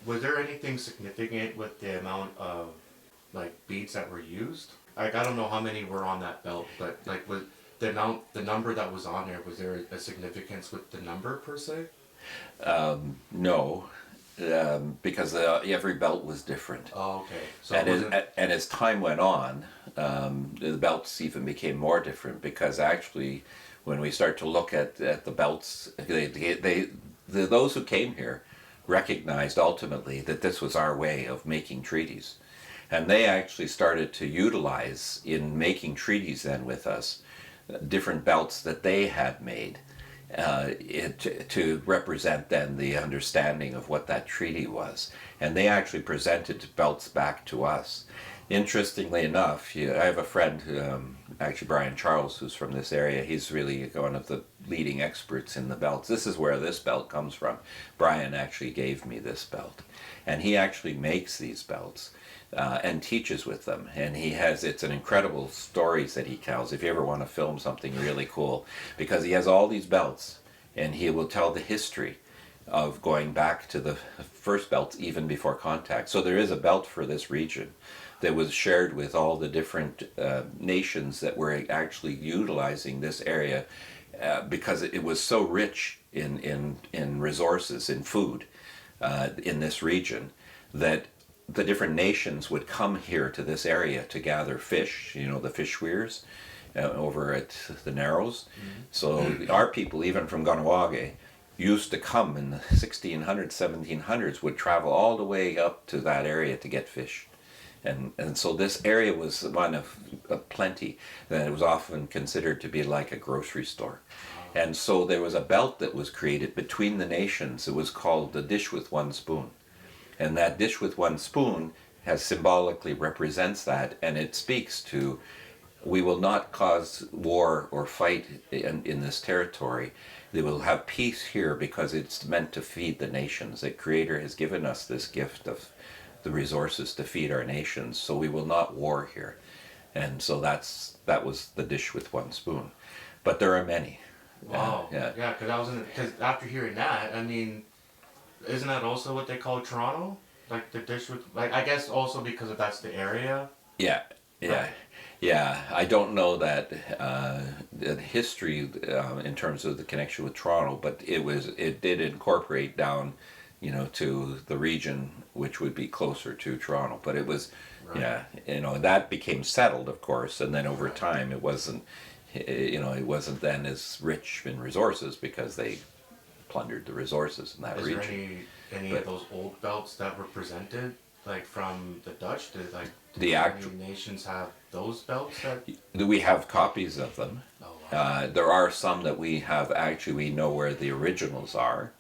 Was there anything significant with the amount of like beads that were used? Like I don't know how many were on that belt, but like was the amount, the number that was on there, was there a significance with the number per se? No, because every belt was different. Oh, okay. So it And wasn't. as time went on, the belts even became more different because actually, when we start to look at the belts, those who came here recognized ultimately that this was our way of making treaties. And they actually started to utilize in making treaties then with us different belts that they had made to represent then the understanding of what that treaty was. And they actually presented belts back to us. Interestingly enough, I have a friend, actually Brian Charles, who's from this area. He's really one of the leading experts in the belts. This is where this belt comes from. Brian actually gave me this belt. And he actually makes these belts. And teaches with them, and it's an incredible stories that he tells if you ever want to film something really cool, because he has all these belts and he will tell the history of going back to the first belts even before contact. So there is a belt for this region that was shared with all the different nations that were actually utilizing this area because it was so rich in resources, in food, in this region, that the different nations would come here to this area to gather fish, the fish weirs over at the Narrows. Mm-hmm. So our people, even from Ganawage, used to come in the 1600s, 1700s, would travel all the way up to that area to get fish. And so this area was one of plenty, that it was often considered to be like a grocery store. And so there was a belt that was created between the nations. It was called the dish with one spoon. And that dish with one spoon has symbolically represents that, and it speaks to, we will not cause war or fight in this territory. They will have peace here because it's meant to feed the nations. The Creator has given us this gift of the resources to feed our nations, so we will not war here. And so that was the dish with one spoon. But there are many. Wow. Yeah. Yeah, because after hearing that, I mean, isn't that also what they call Toronto? Like the dish with, like, I guess also because that's the area. Yeah, yeah, Right. yeah. I don't know that the history in terms of the connection with Toronto, but it did incorporate down, to the region which would be closer to Toronto. But it was, Right. yeah, that became settled, of course, and then over time it wasn't, it wasn't then as rich in resources because they plundered the resources in that Is region. there any But of those old belts that were presented, like from the Dutch? the Did actual, any nations have those belts that? we have copies of them. Oh wow. There are some that we have actually, we know where the originals are.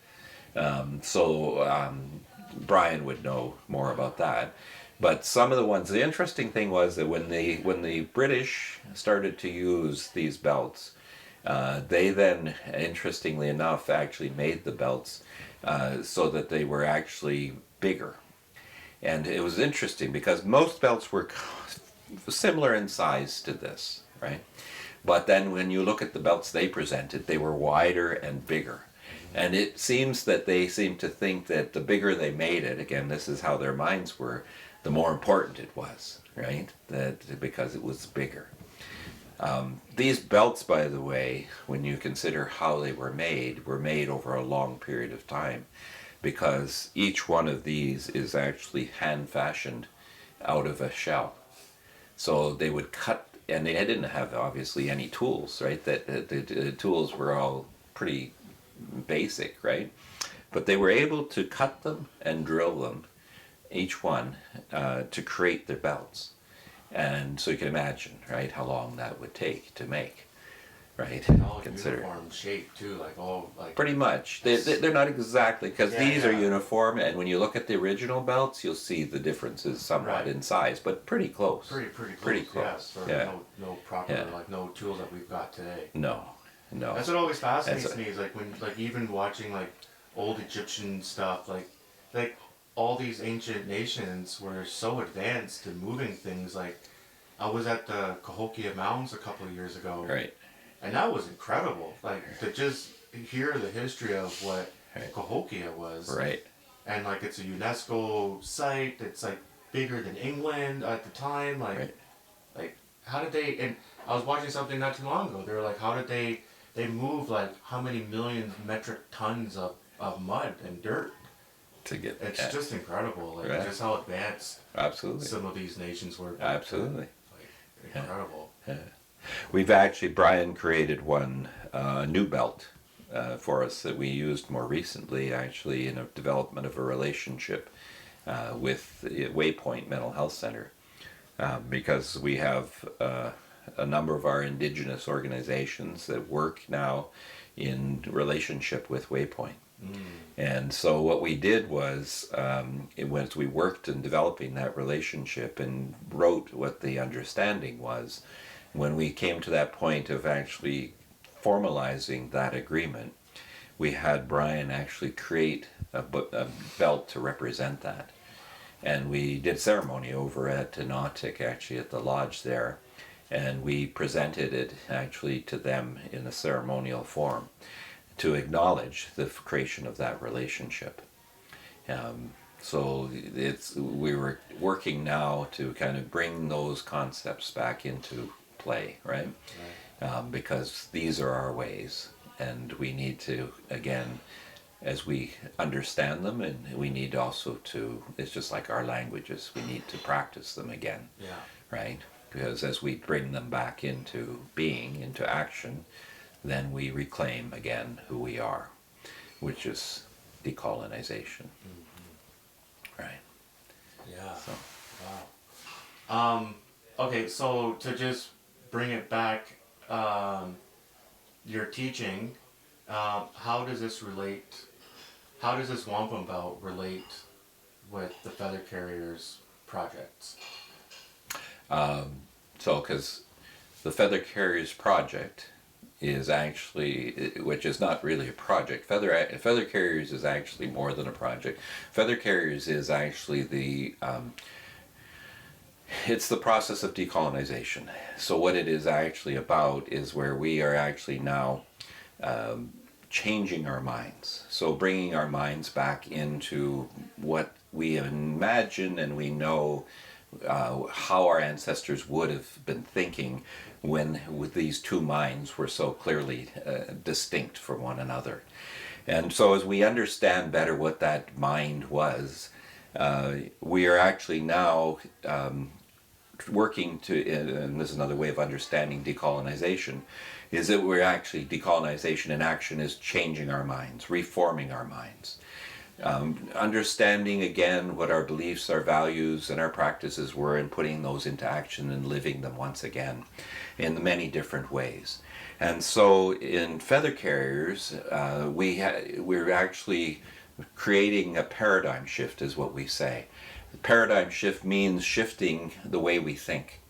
Brian would know more about that. But some of the ones, the interesting thing was that when the British started to use these belts, they then, interestingly enough, actually made the belts so that they were actually bigger. And it was interesting because most belts were similar in size to this, right? But then when you look at the belts they presented, they were wider and bigger. And it seems that they seem to think that the bigger they made it, again, this is how their minds were, the more important it was, right? That because it was bigger. These belts, by the way, when you consider how they were made over a long period of time, because each one of these is actually hand fashioned out of a shell. So they would cut, and they didn't have obviously any tools, right? The tools were all pretty basic, right? But they were able to cut them and drill them, each one, to create their belts. And so you can imagine, right, how long that would take to make, right? And all Consider. uniform shape too, like all like. Pretty much. They're not exactly, because Yeah, these are yeah. uniform, and when you look at the original belts, you'll see the differences somewhat Right. in size, but pretty close. Pretty close. Pretty close. Yes, for Yeah. no proper Yeah. like no tools that we've got today. No, no. That's what always fascinates That's me is like when like even watching like old Egyptian stuff like all these ancient nations were so advanced in moving things. Like I was at the Cahokia Mountains a couple of years ago, Right. and that was incredible. Like to just hear the history of what Right. Cahokia was. Right. and like it's a UNESCO site. It's like bigger than England at the time. Right. Like how did they? And I was watching something not too long ago. They were like, how did they move like how many millions metric tons of mud and dirt? To get It's just incredible, like Right. just how advanced Absolutely. some of these nations were. Absolutely. Like, incredible. We've actually, Brian created one new belt for us that we used more recently, actually, in a development of a relationship with Waypoint Mental Health Center, because we have a number of our indigenous organizations that work now in relationship with Waypoint. And so what we did was, we worked in developing that relationship and wrote what the understanding was. When we came to that point of actually formalizing that agreement, we had Brian actually create a belt to represent that. And we did ceremony over at Nautic, actually at the lodge there, and we presented it actually to them in a ceremonial form to acknowledge the creation of that relationship. So we were working now to kind of bring those concepts back into play, right? Because these are our ways, and we need to, again, as we understand them, and we need also to, it's just like our languages, we need to practice them again, Yeah. right? Because as we bring them back into being, into action, then we reclaim again who we are, which is decolonization. Right. Yeah. So. Wow. Okay, so to just bring it back, your teaching, how does this relate? How does this wampum belt relate with the Feather Carriers projects? So, because the Feather Carriers project is actually, which is not really a project. Feather Carriers is actually more than a project. Feather Carriers is actually it's the process of decolonization. So what it is actually about is where we are actually now changing our minds. So bringing our minds back into what we imagine and we know how our ancestors would have been thinking when with these two minds were so clearly distinct from one another. And so as we understand better what that mind was, we are actually now working to, and this is another way of understanding decolonization, is that we're actually, decolonization in action is changing our minds, reforming our minds. Understanding again what our beliefs, our values, and our practices were, and putting those into action and living them once again in many different ways. And so in Feather Carriers, we're actually creating a paradigm shift, is what we say. The paradigm shift means shifting the way we think.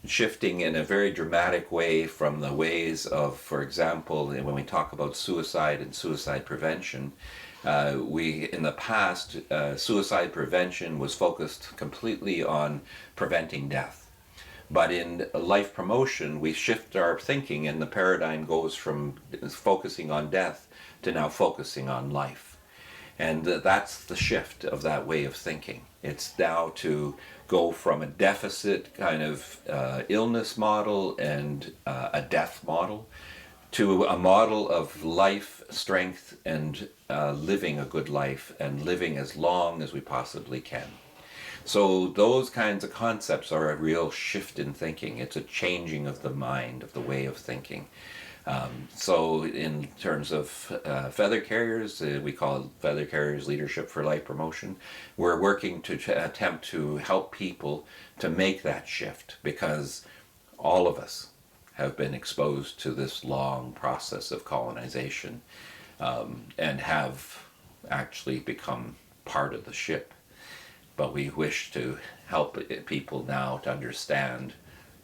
Shifting in a very dramatic way from the ways of, for example, when we talk about suicide and suicide prevention, in the past, suicide prevention was focused completely on preventing death. But in life promotion, we shift our thinking, and the paradigm goes from focusing on death to now focusing on life. And that's the shift of that way of thinking. It's now to go from a deficit kind of illness model and a death model to a model of life, strength, and living a good life and living as long as we possibly can. So those kinds of concepts are a real shift in thinking. It's a changing of the mind, of the way of thinking. So in terms of Feather Carriers, we call it Feather Carriers Leadership for Life Promotion. We're working to attempt to help people to make that shift, because all of us have been exposed to this long process of colonization and have actually become part of the ship. But we wish to help people now to understand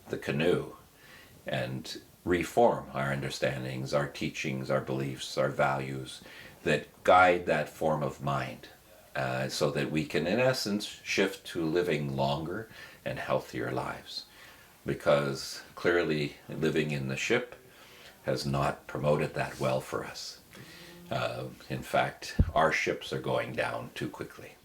the canoe and reform our understandings, our teachings, our beliefs, our values that guide that form of mind, so that we can, in essence, shift to living longer and healthier lives. Because clearly living in the ship has not promoted that well for us. In fact, our ships are going down too quickly.